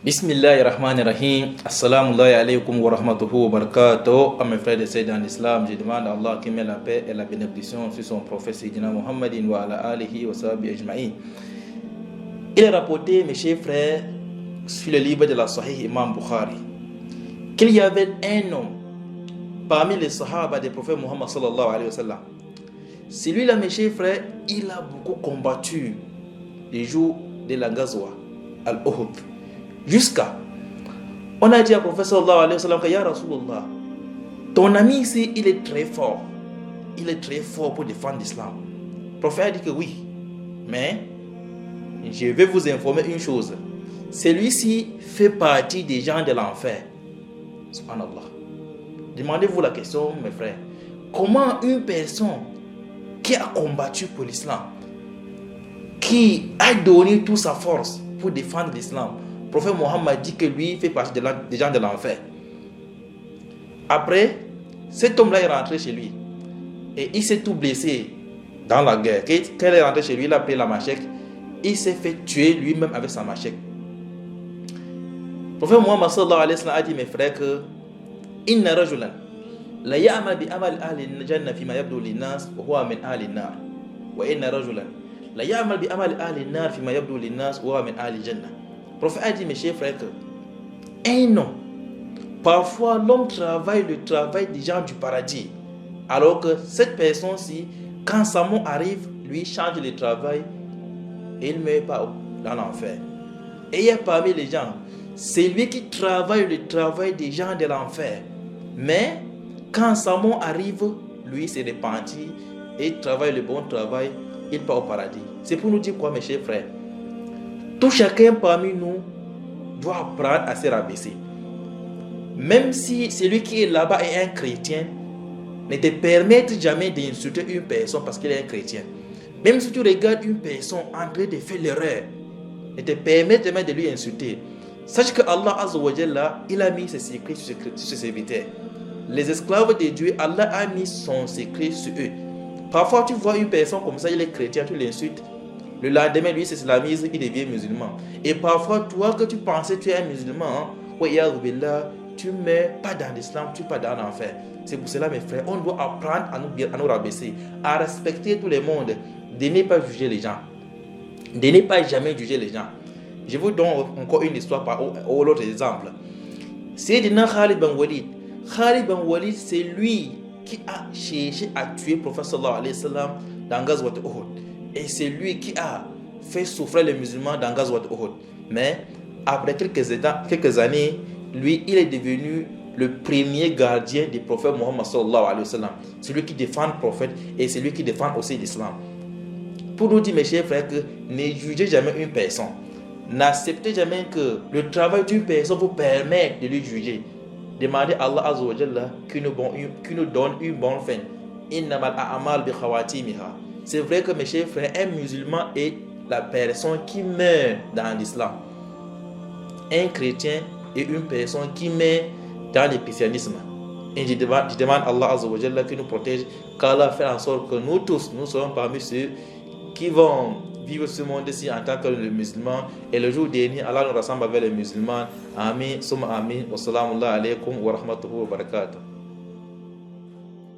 Bismillahirrahmanirrahim. Assalamu alaikum wa rahmatullahi wa barakatuh. À mes frères et sœurs dans l'islam, je demande à Allah qui met la paix et la bénédiction sur son prophète Sayyidina Muhammadin wa ala alihi wa sahbihi ajma'in. Il est rapporté, mes chers frères, sur le livre de la Sahih Imam Bukhari, qu'il y avait un homme parmi les sahaba du prophète Muhammad sallallahu alayhi wa sallam. Celui-là, mes chers frères, il a beaucoup combattu les jours de la Ghazwa al-Uhud. Jusqu'à, on a dit au prophète sallallahu alayhi wa sallam que ya Rasulullah, ton ami ici, il est très fort. Il est très fort pour défendre l'islam. Le prophète a dit que oui, mais je vais vous informer une chose. Celui-ci fait partie des gens de l'enfer. Subhanallah. Demandez-vous la question, mes frères. Comment une personne qui a combattu pour l'islam, qui a donné toute sa force pour défendre l'islam, le prophète Mohammed dit que lui fait partie des gens de l'enfer. Après, cet homme-là est rentré chez lui et il s'est tout blessé dans la guerre. Quand il est rentré chez lui, il a pris la machette. Il s'est fait tuer lui-même avec sa machette. Le prophète Mohammed sallallahu alayhi wa sallam a dit, mes frères, que inna rajulan la ya'mal bi amal ahli al-jannah fima yabdu lin-nas wa huwa min ahli an-nar wa inna rajulan la ya'mal bi amal ahli an-nar fima yabdu lin-nas wa huwa min ahli al-jannah. Le prophète a dit, mes chers frères, que un homme, parfois l'homme travaille le travail des gens du paradis, alors que cette personne-ci, quand sa mort arrive, lui change le travail et il ne meurt pas dans l'enfer. Et il y a parmi les gens, c'est lui qui travaille le travail des gens de l'enfer. Mais quand sa mort arrive, lui s'est repenti et il travaille le bon travail, il part au paradis. C'est pour nous dire quoi, mes chers frères? Tout chacun parmi nous doit apprendre à se rabaisser. Même si celui qui est là-bas est un chrétien, ne te permette jamais d'insulter une personne parce qu'il est un chrétien. Même si tu regardes une personne en train de faire l'erreur, ne te permette jamais de lui insulter. Sache que Allah Azza wa Jalla, il a mis ses secrets sur ses serviteurs. Les esclaves de Dieu, Allah a mis son secret sur eux. Parfois tu vois une personne comme ça, il est chrétien, tu l'insultes. Le lendemain, lui, s'islamise, il devient musulman. Et parfois, toi que tu pensais que tu es un musulman, tu ne meurs pas dans l'islam, tu ne pas dans l'enfer. C'est pour cela, mes frères, on doit apprendre à nous rabaisser, à respecter tout le monde, de ne pas juger les gens, de ne pas jamais juger les gens. Je vous donne encore une histoire par l'autre exemple. C'est Khalid bin Walid. Khalid bin Walid, c'est lui qui a cherché à tuer le prophète sallallahu alayhi wa sallam dans Ghazwat Uhud. Et c'est lui qui a fait souffrir les musulmans dans Ghazwat Uhud. Mais après quelques années, lui, il est devenu le premier gardien du prophète Muhammad sallallahu alayhi wa sallam. C'est lui qui défend le prophète et c'est lui qui défend aussi l'islam. Pour nous dire, mes chers frères, que ne jugez jamais une personne. N'acceptez jamais que le travail d'une personne vous permette de lui juger. Demandez à Allah Azza wa Jalla qui nous donne une bonne fin. Innamal a'mal bi khawatimiha. C'est vrai que, mes chers frères, un musulman est la personne qui meurt dans l'islam. Un chrétien est une personne qui meurt dans le christianisme. Et je demande à Allah Azza wa Jalla qui nous protège, qu'Allah fait en sorte que nous tous, nous serons parmi ceux qui vont vivre ce monde-ci en tant que musulmans. Et le jour dernier, Allah nous rassemble avec les musulmans. Amin, summa amin. Wassalamu alaikum wa rahmatullahi wa barakatuh.